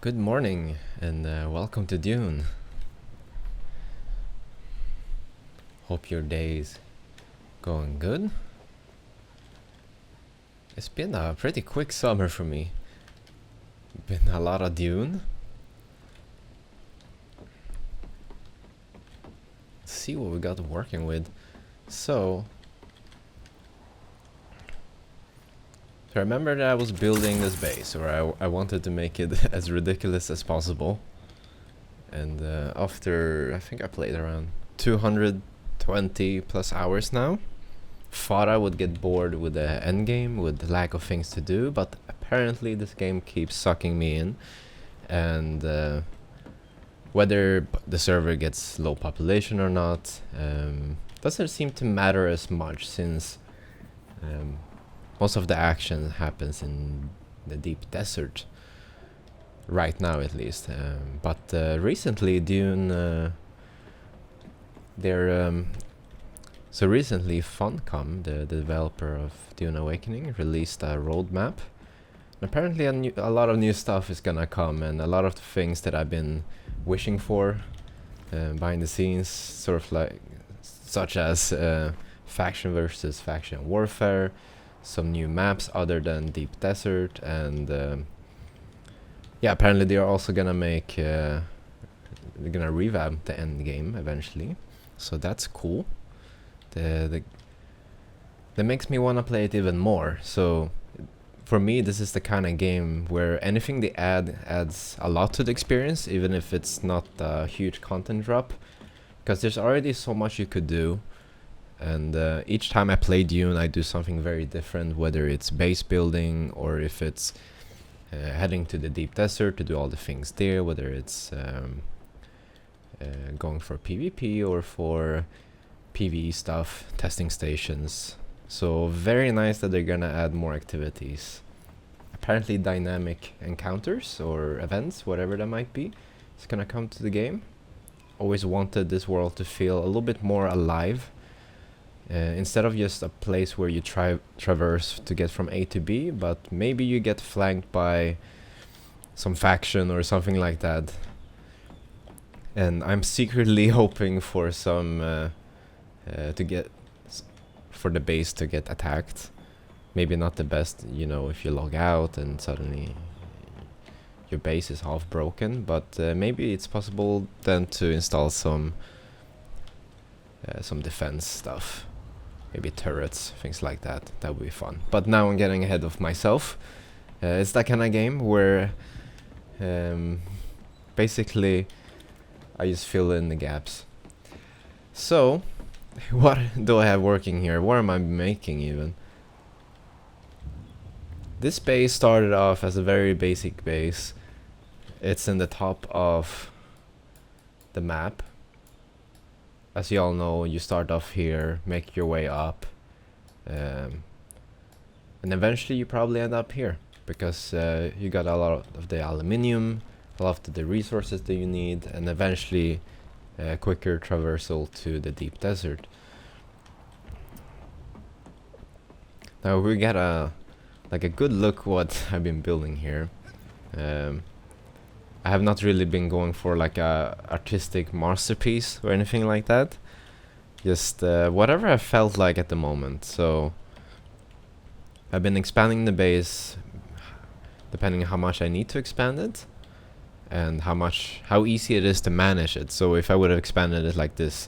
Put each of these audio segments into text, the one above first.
Good morning and welcome to Dune. Hope your day's going good. It's been a pretty quick summer for me. Been a lot of Dune. Let's see what we got working with. So remember that I was building this base, or I wanted to make it as ridiculous as possible. And after, I think I played around 220 plus hours now, thought I would get bored with the endgame, with the lack of things to do, but apparently this game keeps sucking me in. And whether the server gets low population or not doesn't seem to matter as much, since most of the action happens in the deep desert right now, at least. But recently Dune so recently Funcom, the developer of Dune Awakening, released a roadmap. And apparently a lot of new stuff is gonna come, and a lot of the things that I've been wishing for behind the scenes, sort of like such as faction versus faction warfare, some new maps other than deep desert, and yeah, apparently they are also gonna make they're gonna revamp the end game eventually, so that's cool. That makes me wanna play it even more. So for me, this is the kind of game where anything they add adds a lot to the experience, even if it's not a huge content drop, because there's already so much you could do. And each time I play Dune, I do something very different, whether it's base building or if it's heading to the deep desert to do all the things there, whether it's going for PvP or for PvE stuff, testing stations. So very nice that they're gonna add more activities. Apparently dynamic encounters or events, whatever that might be, is gonna come to the game. Always wanted this world to feel a little bit more alive. Instead of just a place where you traverse to get from A to B, but maybe you get flanked by some faction or something like that. And I'm secretly hoping for some for the base to get attacked. Maybe not the best, you know, if you log out and suddenly your base is half broken, but maybe it's possible then to install some defense stuff. Maybe turrets, things like that. That would be fun. But now I'm getting ahead of myself. It's that kind of game where basically I just fill in the gaps. So, what do I have working here? What am I making even? This base started off as a very basic base. It's in the top of the map. As you all know, you start off here, make your way up, and eventually you probably end up here, because you got a lot of the aluminium, a lot of the resources that you need, and eventually quicker traversal to the deep desert. Now we got a good look what I've been building here. I have not really been going for like a artistic masterpiece or anything like that. Just whatever I felt like at the moment. So I've been expanding the base depending on how much I need to expand it and how easy it is to manage it. So if I would have expanded it like this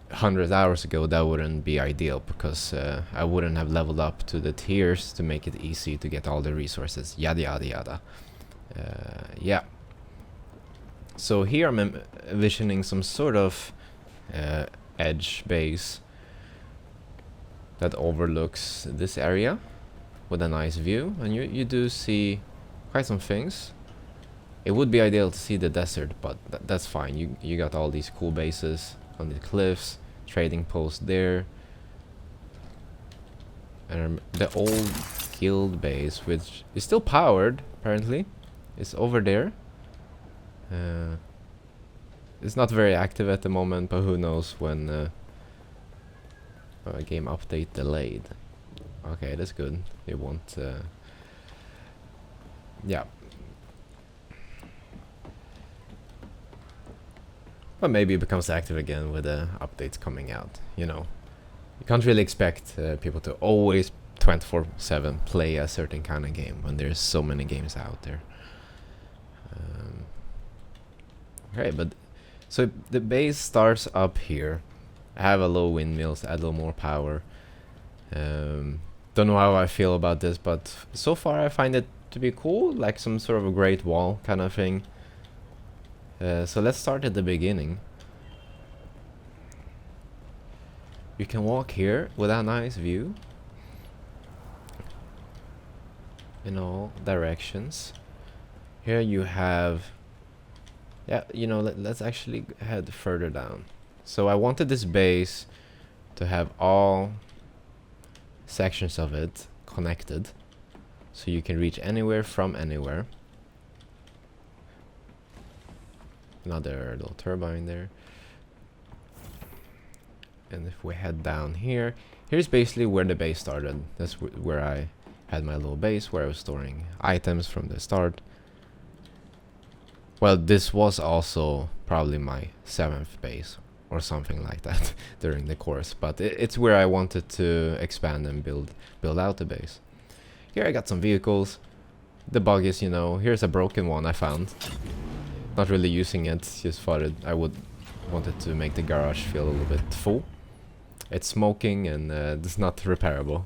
100 hours ago, that wouldn't be ideal, because I wouldn't have leveled up to the tiers to make it easy to get all the resources, yada yada yada. Yeah. So here I'm envisioning some sort of edge base that overlooks this area with a nice view, and you do see quite some things. It would be ideal to see the desert, but that's fine. You got all these cool bases on the cliffs, trading post there, and the old guild base, which is still powered apparently, is over there. It's not very active at the moment, but who knows when game update delayed. Okay, that's good. It won't yeah. But maybe it becomes active again with the updates coming out, you know. You can't really expect people to always 24/7 play a certain kind of game when there's so many games out there. Okay, but so the base starts up here. I have a low windmills to add a little more power. Don't know how I feel about this, but so far I find it to be cool, like some sort of a great wall kind of thing. So let's start at the beginning. You can walk here with a nice view in all directions. Here you have, yeah, you know, let's actually head further down. So I wanted this base to have all sections of it connected, so you can reach anywhere from anywhere. Another little turbine there. And if we head down here, here's basically where the base started. That's where I had my little base, where I was storing items from the start. Well, this was also probably my 7th base or something like that during the course, but it's where I wanted to expand and build out the base. Here I got some vehicles. The bug is, you know, here's a broken one I found. Not really using it, just thought I wanted to make the garage feel a little bit full. It's smoking and it's not repairable,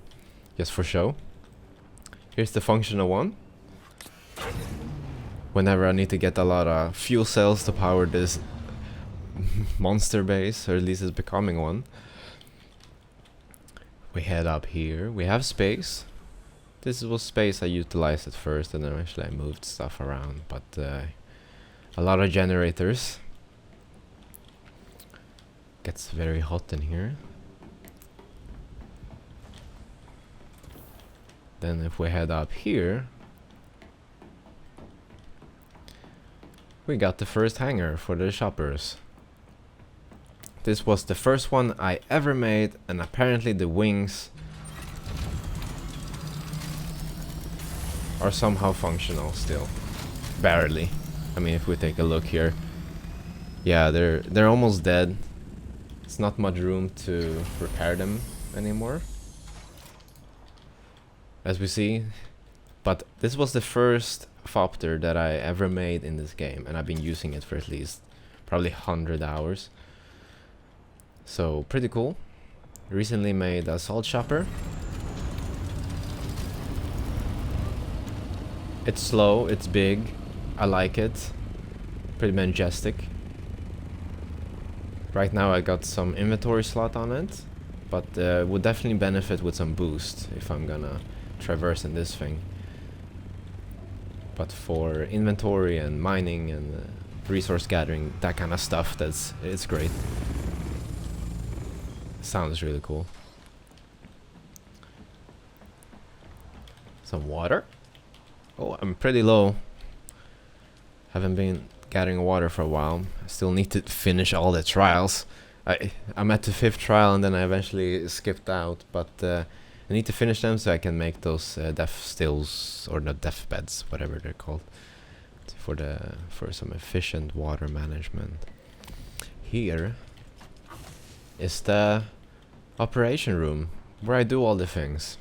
just for show. Here's the functional one. Whenever I need to get a lot of fuel cells to power this monster base, or at least it's becoming one. We head up here. We have space. This was space I utilized at first, and then eventually I moved stuff around. But a lot of generators. Gets very hot in here. Then if we head up here, we got the first hangar for the shoppers. This was the first one I ever made, and apparently the wings are somehow functional still. Barely. I mean, if we take a look here, yeah, they're almost dead. It's not much room to repair them anymore, as we see. But this was the first Fopter that I ever made in this game, and I've been using it for at least probably 100 hours. So pretty cool. Recently made a salt chopper. It's slow, it's big, I like it. Pretty majestic. Right now I got some inventory slot on it, but would definitely benefit with some boost if I'm gonna traverse in this thing. But for inventory and mining and resource gathering, that kind of stuff, it's great. Sounds really cool. Some water. Oh, I'm pretty low. Haven't been gathering water for a while. I still need to finish all the trials. I'm at the 5th trial and then I eventually skipped out, but I need to finish them so I can make those death stills, or not death beds, whatever they're called, for some efficient water management. Here is the operation room where I do all the things.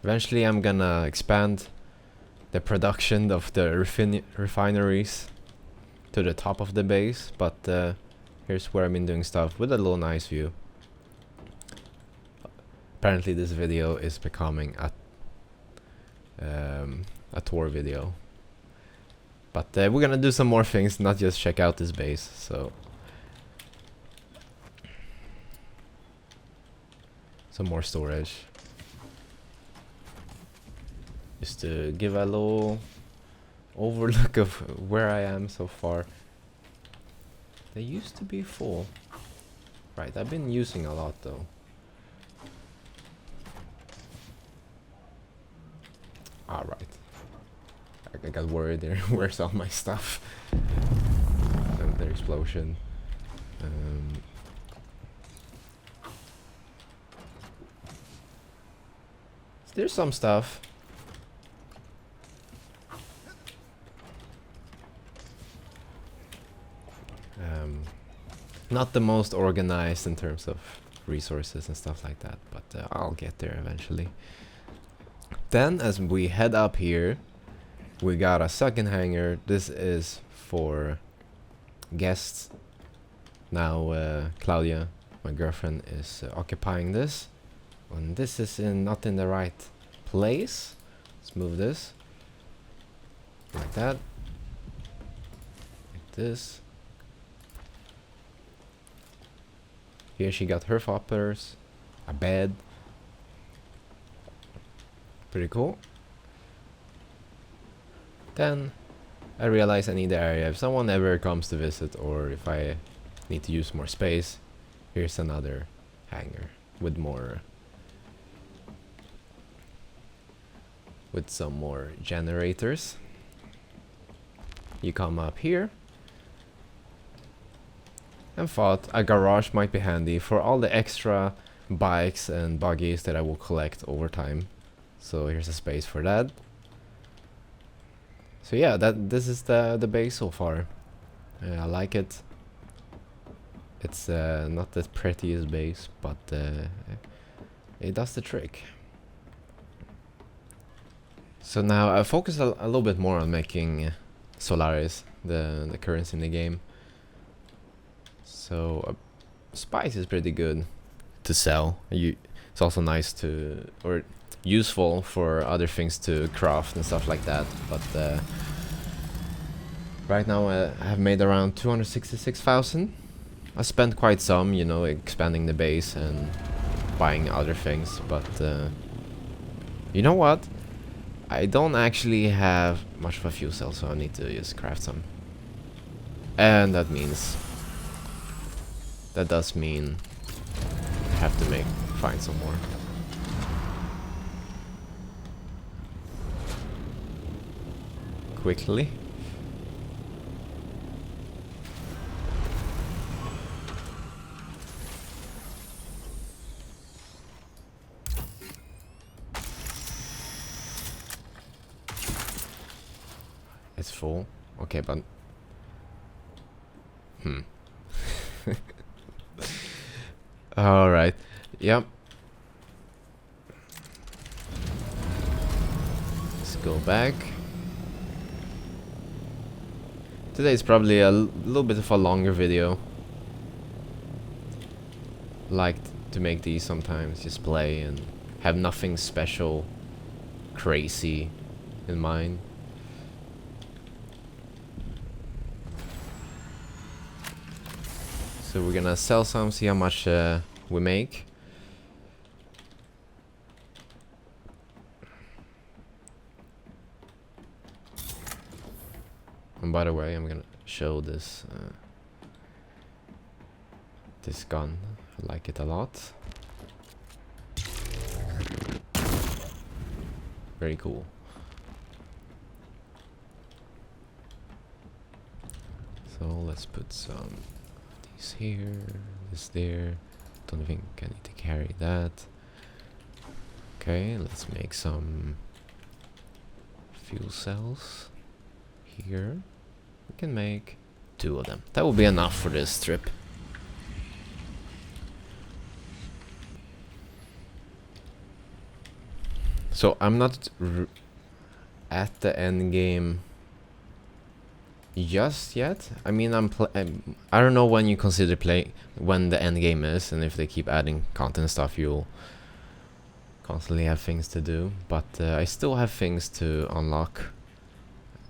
Eventually I'm gonna expand the production of the refineries to the top of the base, but here's where I've been doing stuff with a little nice view. Apparently this video is becoming a tour video, but we're gonna do some more things, not just check out this base. So some more storage, just to give a little overlook of where I am so far. They used to be full. Right, I've been using a lot though. Alright. I got worried there. Where's all my stuff? Another explosion. There's some stuff. Not the most organized in terms of resources and stuff like that, but I'll get there eventually. Then as we head up here, we got a second hangar. This is for guests. Now Claudia, my girlfriend, is occupying this. And this is not in the right place. Let's move this. Like that. Like this. Here she got her foppers, a bed. Pretty cool. Then I realize I need the area. If someone ever comes to visit, or if I need to use more space, here's another hangar with more, with some more generators. You come up here and thought a garage might be handy for all the extra bikes and buggies that I will collect over time. So here's a space for that. So yeah, this is the base so far. I like it. It's not the prettiest base, but it does the trick. So now I focus a little bit more on making Solaris, the currency in the game. So spice is pretty good to sell. It's also nice to, or useful for other things to craft and stuff like that. But right now I have made around 266,000. I spent quite some, you know, expanding the base and buying other things. But you know what? I don't actually have much of a fuel cell, so I need to just craft some. And that means, that does mean I have to find some more. Quickly. It's full. Okay, but all right. Yep. Let's go back. Today is probably a little bit of a longer video. Like to make these sometimes, just play and have nothing special, crazy in mind. So we're gonna sell some, see how much we make. And by the way, I'm gonna show this this gun. I like it a lot. Very cool. So let's put some here, this there. Don't think I need to carry that. Okay, let's make some fuel cells here. We can make 2 of them. That will be enough for this trip. So I'm not at the end game just yet. I mean, I don't know when you consider when the end game is, and if they keep adding content and stuff, you'll constantly have things to do. But I still have things to unlock.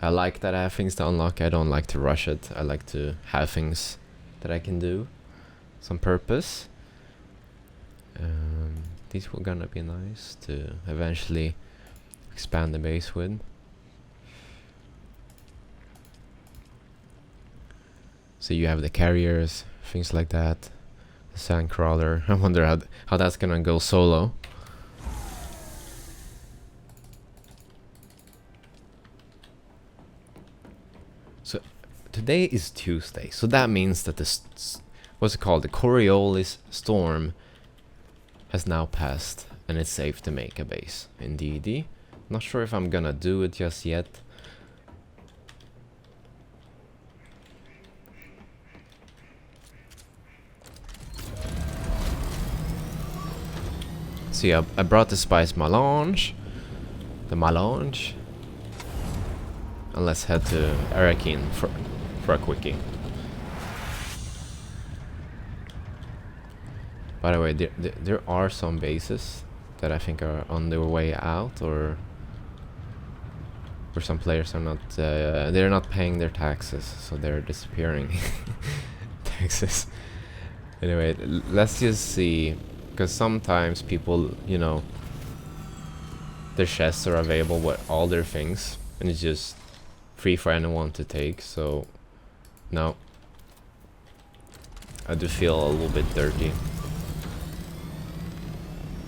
I like that I have things to unlock. I don't like to rush it. I like to have things that I can do some purpose. These were gonna be nice to eventually expand the base with. So you have the carriers, things like that, the sandcrawler. I wonder how that's gonna go solo. So today is Tuesday, so that means that what's it called? The Coriolis storm has now passed, and it's safe to make a base in DD. Not sure if I'm gonna do it just yet. See, I brought the spice melange. The melange. And let's head to Arakin for a quickie. By the way, there are some bases that I think are on their way out, or some players are not. They're not paying their taxes, so they're disappearing. Taxes. Anyway, let's just see, because sometimes people, you know, their chests are available with all their things, and it's just free for anyone to take. So no, I do feel a little bit dirty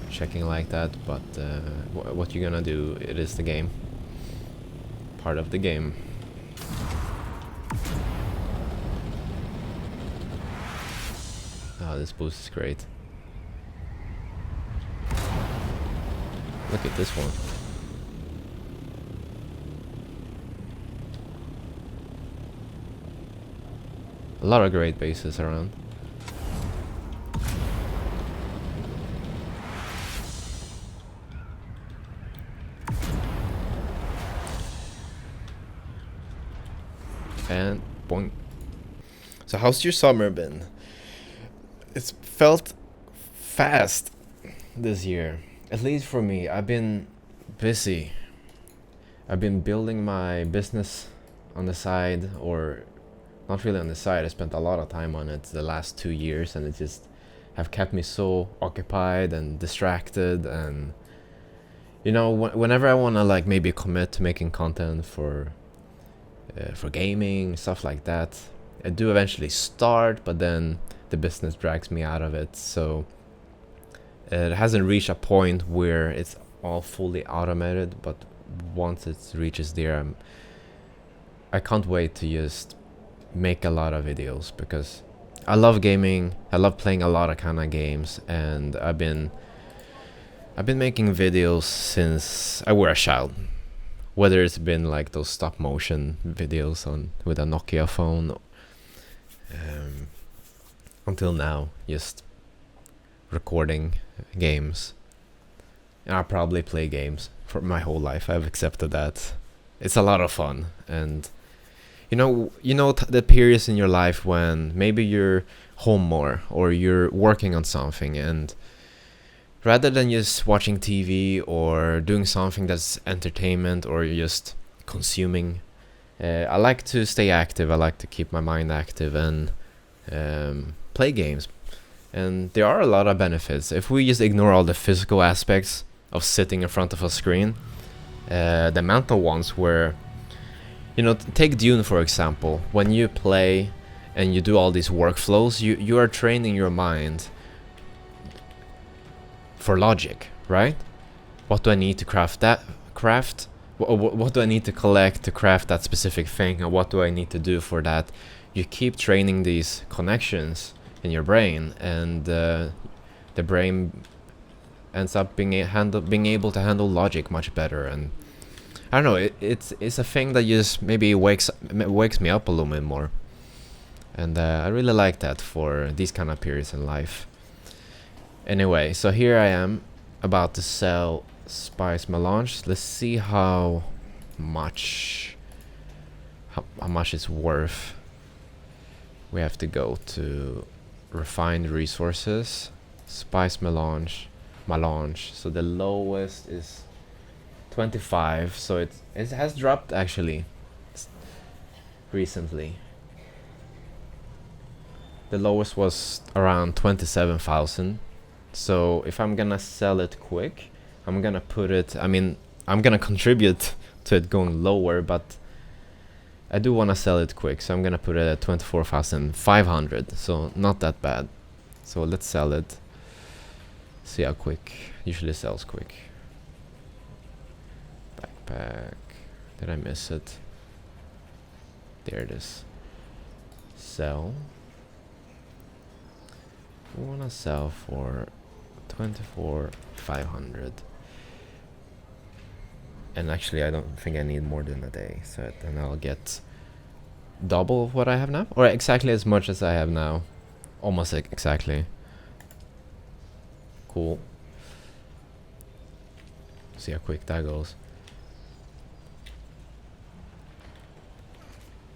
checking like that, but what you gonna do? It is the game, part of the game. Oh, this boost is great. Look at this one. A lot of great bases around. And boing. So how's your summer been? It's felt fast this year. At least for me. I've been busy. I've been building my business on the side, or not really on the side. I spent a lot of time on it the last 2 years, and it just have kept me so occupied and distracted. And you know, whenever I want to like maybe commit to making content for gaming, stuff like that, I do eventually start, but then the business drags me out of it. So it hasn't reached a point where it's all fully automated, but once it reaches there, I can't wait to just make a lot of videos, because I love gaming. I love playing a lot of kind of games, and I've been making videos since I were a child. Whether it's been like those stop motion videos with a Nokia phone, until now, just recording games. And I probably play games for my whole life. I've accepted that. It's a lot of fun, and you know the periods in your life when maybe you're home more, or you're working on something, and rather than just watching TV or doing something that's entertainment, or you're just consuming, I like to stay active. I like to keep my mind active and play games. And there are a lot of benefits. If we just ignore all the physical aspects of sitting in front of a screen, the mental ones, where, you know, take Dune for example. When you play and you do all these workflows, you are training your mind for logic, right? What do I need to craft? What do I need to collect to craft that specific thing, and what do I need to do for that? You keep training these connections in your brain, and the brain ends up being able to handle logic much better. And I don't know, it's a thing that just maybe wakes me up a little bit more, and I really like that for these kind of periods in life. Anyway, so here I am about to sell spice melange. Let's see how much it's worth. We have to go to refined resources, spice melange. So the lowest is 25. So it has dropped actually recently. The lowest was around 27,000. So if I'm gonna sell it quick, I'm gonna put it, I'm gonna contribute to it going lower, but I do wanna sell it quick, so I'm gonna put it at 24,500, so not that bad. So let's sell it. See how quick. Usually sells quick. Backpack. Did I miss it? There it is. Sell. We wanna sell for 24,500. And actually I don't think I need more than a day, so then I'll get double of what I have now, or exactly as much as I have now. Almost exactly. Cool. See how quick that goes.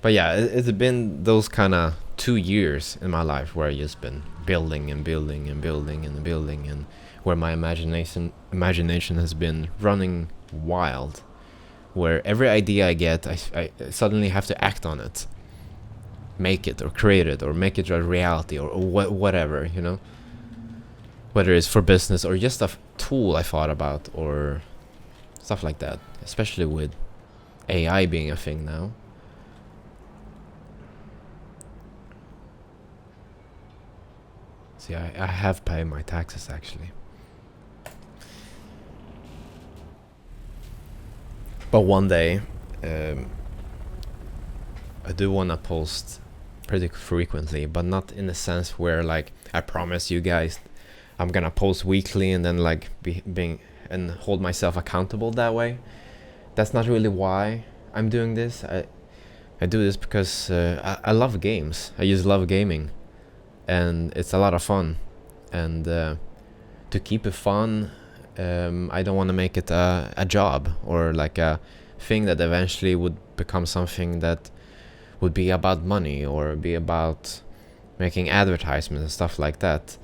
But yeah, it's been those kind of 2 years in my life where I just been building and building and building and building, and where my imagination has been running wild. Where every idea I get, I suddenly have to act on it, make it or create it or make it a reality or whatever, you know. Whether it's for business or just a tool I thought about or stuff like that. Especially with AI being a thing now. See, I have paid my taxes actually. But one day, I do want to post pretty frequently, but not in the sense where like I promise you guys I'm gonna post weekly and then like being and hold myself accountable that way. That's not really why I'm doing this. I do this because I love games. I just love gaming, and it's a lot of fun. And to keep it fun, I don't want to make it a job or like a thing that eventually would become something that would be about money or be about making advertisements and stuff like that.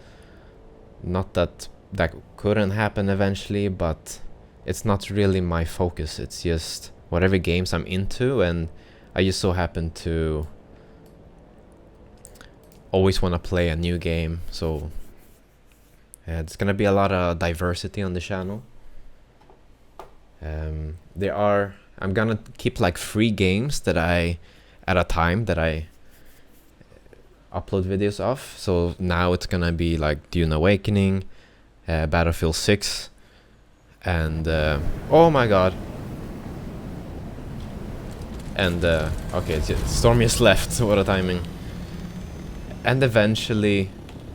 Not that that couldn't happen eventually, but it's not really my focus. It's just whatever games I'm into, and I just so happen to always want to play a new game, so it's gonna be a lot of diversity on the channel. I'm gonna keep like 3 games that at a time that I upload videos of. So now it's gonna be like Dune Awakening, Battlefield 6, and oh my god. And okay, Stormy has left. What a timing. And eventually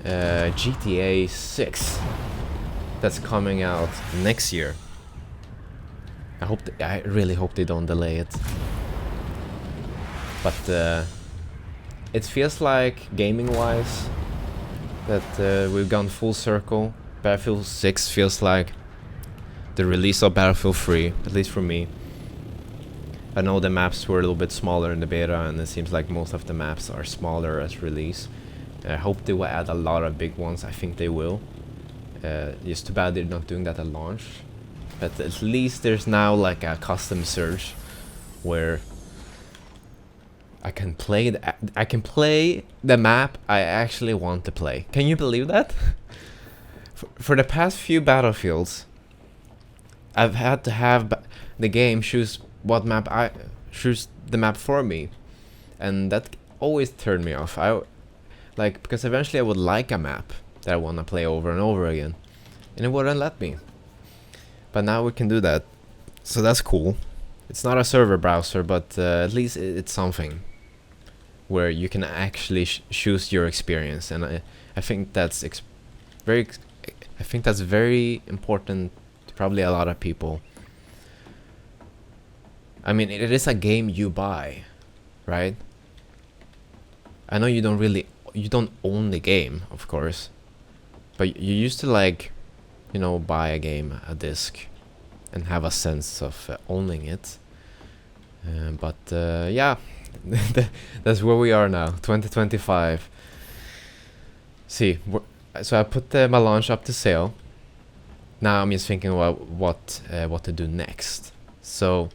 GTA 6 that's coming out next year. I really hope they don't delay it. But it feels like gaming wise that we've gone full circle. Battlefield 6 feels like the release of Battlefield 3, at least for me. I know the maps were a little bit smaller in the beta, and it seems like most of the maps are smaller as release. I hope they will add a lot of big ones. I think they will. It's too bad they're not doing that at launch. But at least there's now like a custom search where I can play the map I actually want to play. Can you believe that? For the past few Battlefields, I've had to have the game choose the map for me, and that always turned me off. Because eventually I would like a map that I want to play over and over again, and it wouldn't let me. But now we can do that, so that's cool. It's not a server browser, but at least it's something where you can actually choose your experience, and I think that's very important to probably a lot of people. I mean, it is a game you buy, right? I know you don't own the game, of course, but you used to like, you know, buy a game, a disc, and have a sense of owning it. But yeah, that's where we are now, 2025. See, so I put my launch up to sale. Now I'm just thinking about what to do next. So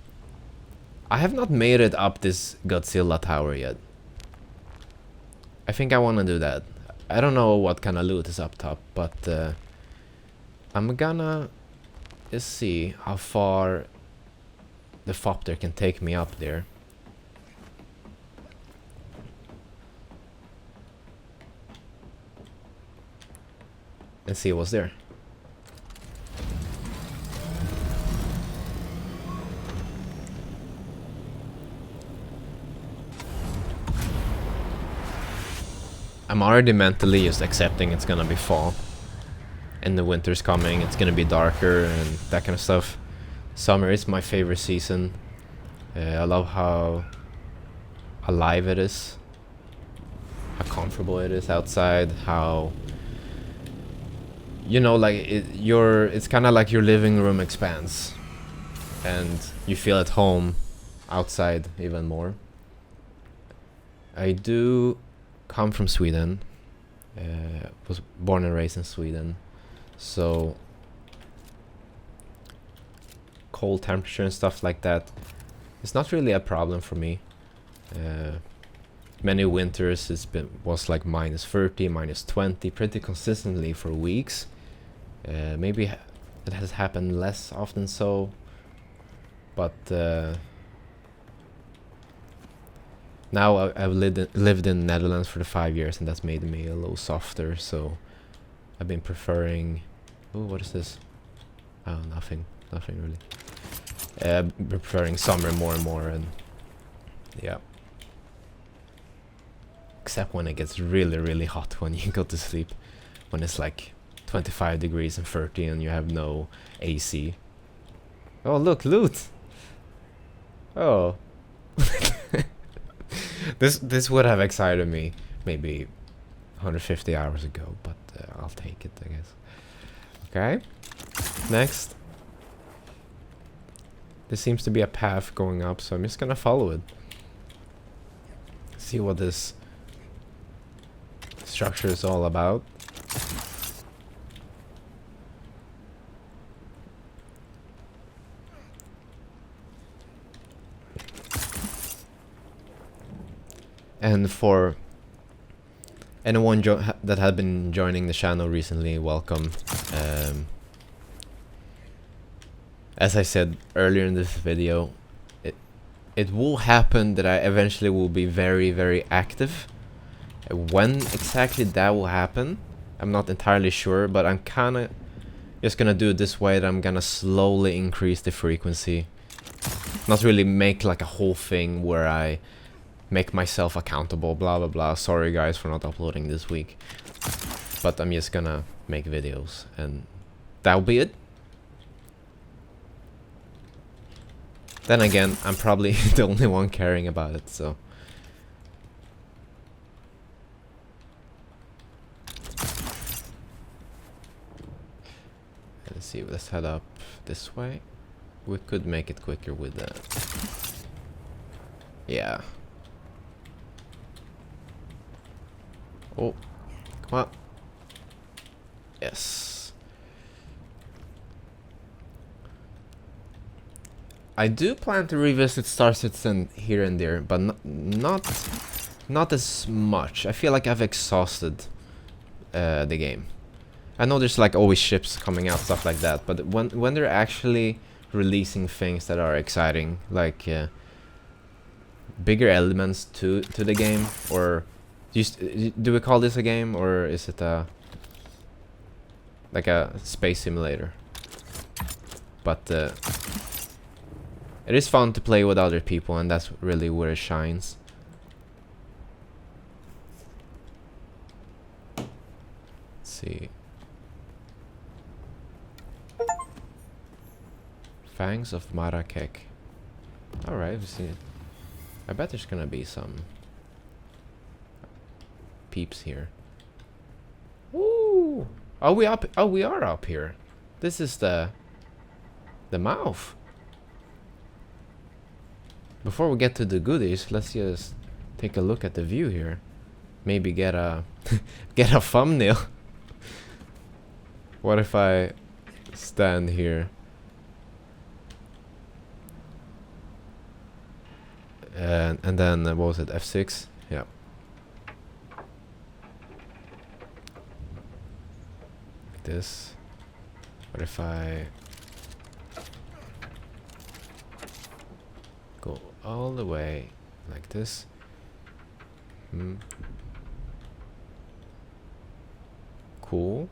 I have not made it up this Godzilla tower yet. I think I want to do that. I don't know what kind of loot is up top, but I'm gonna just see how far the Fopter can take me up there. And see what's there. I'm already mentally just accepting it's gonna be fall. And the winter's coming, it's gonna be darker and that kind of stuff. Summer is my favorite season. I love how alive it is. How comfortable it is outside. How... You know, like it's kind of like your living room expands. and you feel at home outside even more. I do come from Sweden. Was born and raised in Sweden, so cold temperature and stuff like that, it's not really a problem for me. Many winters was like -30, -20 pretty consistently for weeks. Maybe it has happened less often so, but now I've lived in Netherlands for the 5 years, and that's made me a little softer, so I've been preferring... Oh, what is this? Oh, nothing really. Preferring summer more and more, and yeah. Except when it gets really hot when you go to sleep, when it's like 25 degrees and 30 and you have no AC. Oh, look, loot! Oh. This would have excited me maybe 150 hours ago, but I'll take it, I guess. Okay, next. There seems to be a path going up, so I'm just gonna follow it. See what this structure is all about. And for anyone that had been joining the channel recently, welcome. As I said earlier in this video, it will happen that I eventually will be very active. When exactly that will happen, I'm not entirely sure, but I'm kinda just gonna do it this way, that I'm gonna slowly increase the frequency. Not really make like a whole thing where I make myself accountable, blah blah blah. Sorry guys for not uploading this week. But I'm just gonna make videos, and that'll be it. Then again, I'm probably the only one caring about it, so... Let's see, let's head up this way. We could make it quicker with that. Yeah. Oh, come on. Yes. I do plan to revisit Star Citizen here and there, but not as much. I feel like I've exhausted the game. I know there's like always ships coming out, stuff like that, but when they're actually releasing things that are exciting, like bigger elements to the game, or do we call this a game, or is it like a space simulator? But it is fun to play with other people, and that's really where it shines. Let's see. Fangs of Marakek. Alright, we've seen it. I bet there's gonna be some peeps here. Woo! Are we up? Oh, we are up here. This is the mouth. Before we get to the goodies, let's just take a look at the view here. Maybe get a get a thumbnail. What if I stand here and then what was it? F6? Yeah. Like this. What if I go all the way like this? Cool.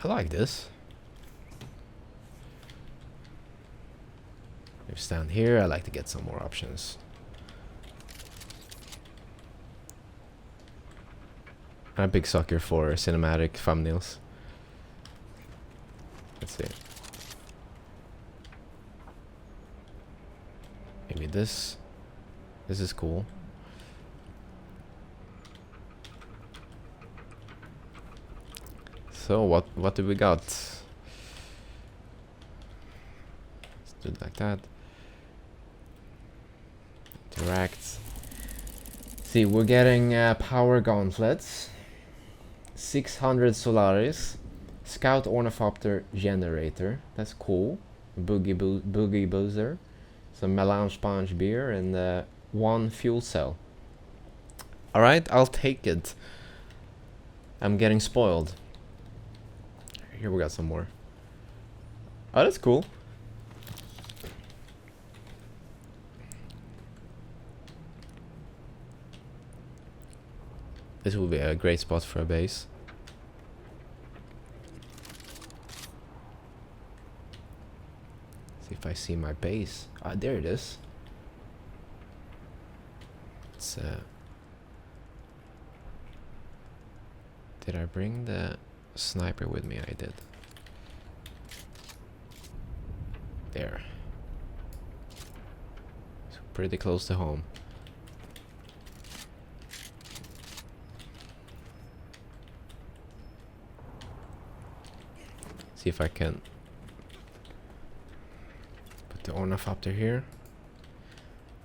I like this. If it's down here, I like to get some more options. I'm a big sucker for cinematic thumbnails. Let's see. Maybe this. This is cool. So what do we got? Let's do it like that. Interact. See, we're getting power gauntlets, 600 Solaris, Scout Ornithopter generator. That's cool. Boogie boozer, some melange sponge beer, and 1 fuel cell. All right, I'll take it. I'm getting spoiled. Here we got some more. Oh, that's cool. This will be a great spot for a base. See if I see my base. Ah, there it is. It's did I bring the sniper with me? I did. There. So pretty close to home. See if I can put the ornithopter here.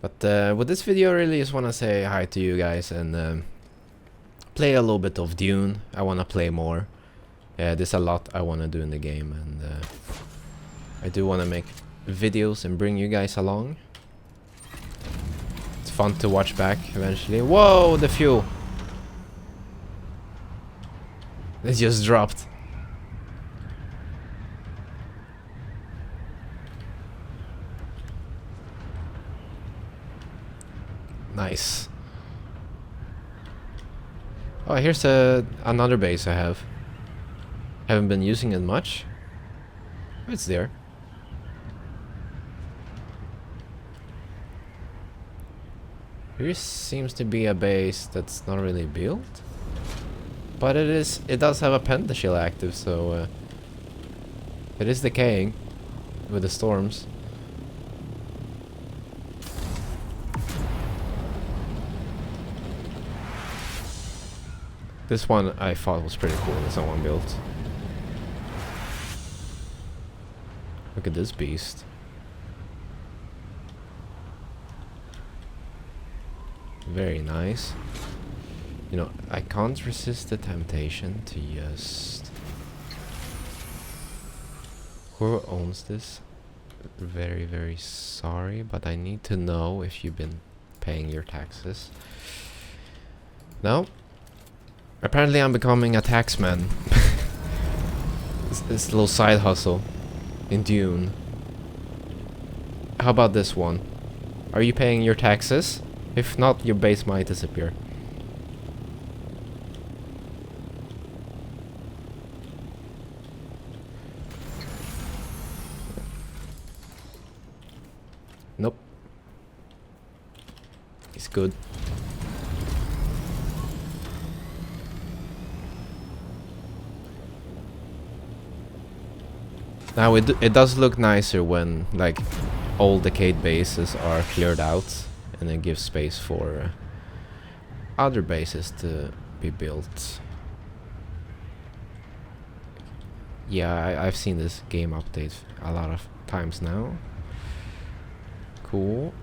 But with this video, I really just want to say hi to you guys and play a little bit of Dune. I want to play more. There's a lot I want to do in the game, and I do want to make videos and bring you guys along. It's fun to watch back eventually. Whoa, the fuel! It just dropped. Nice. Oh, here's another base I have. Haven't been using it much. It's there. Here seems to be a base that's not really built, but it does have a pentashield active, so it is decaying with the storms. This one I thought was pretty cool that someone built. Look at this beast. Very nice. You know, I can't resist the temptation to just... Whoever owns this, very, very sorry, but I need to know if you've been paying your taxes. No? Apparently I'm becoming a taxman. This little side hustle in Dune. How about this one? Are you paying your taxes? If not, your base might disappear. Nope. It's good. Now it does look nicer when like old decayed bases are cleared out, and it gives space for other bases to be built. Yeah, I've seen this game update a lot of times now. Cool.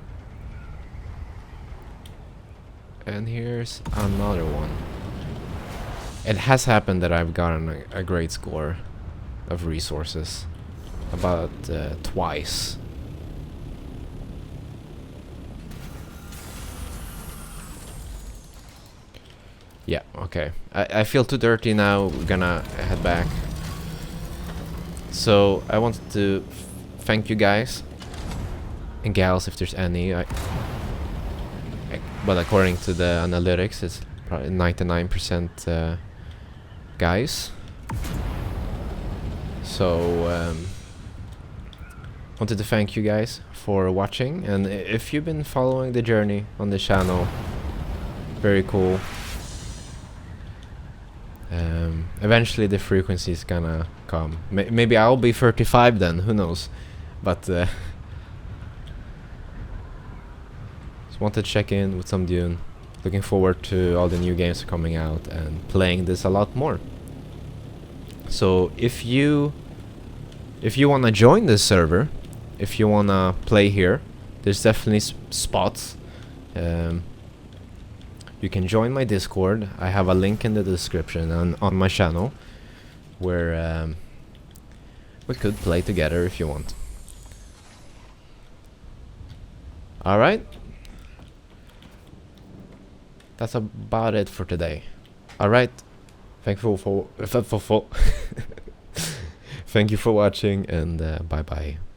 And here's another one. It has happened that I've gotten a great score of resources. About twice. Yeah, okay. I feel too dirty now. We're gonna head back. So I wanted to thank you guys and gals, if there's any. But according to the analytics, it's probably 99% guys. So wanted to thank you guys for watching, and if you've been following the journey on the channel, very cool. Eventually the frequency is gonna come. Maybe I'll be 35 then, who knows, but just wanted to check in with some Dune. Looking forward to all the new games coming out and playing this a lot more. So if you wanna join this server, if you wanna play here, there's definitely spots. You can join my Discord. I have a link in the description and on my channel, where we could play together if you want. Alright, that's about it for today. Alright, thank you for thank you for watching, and bye bye.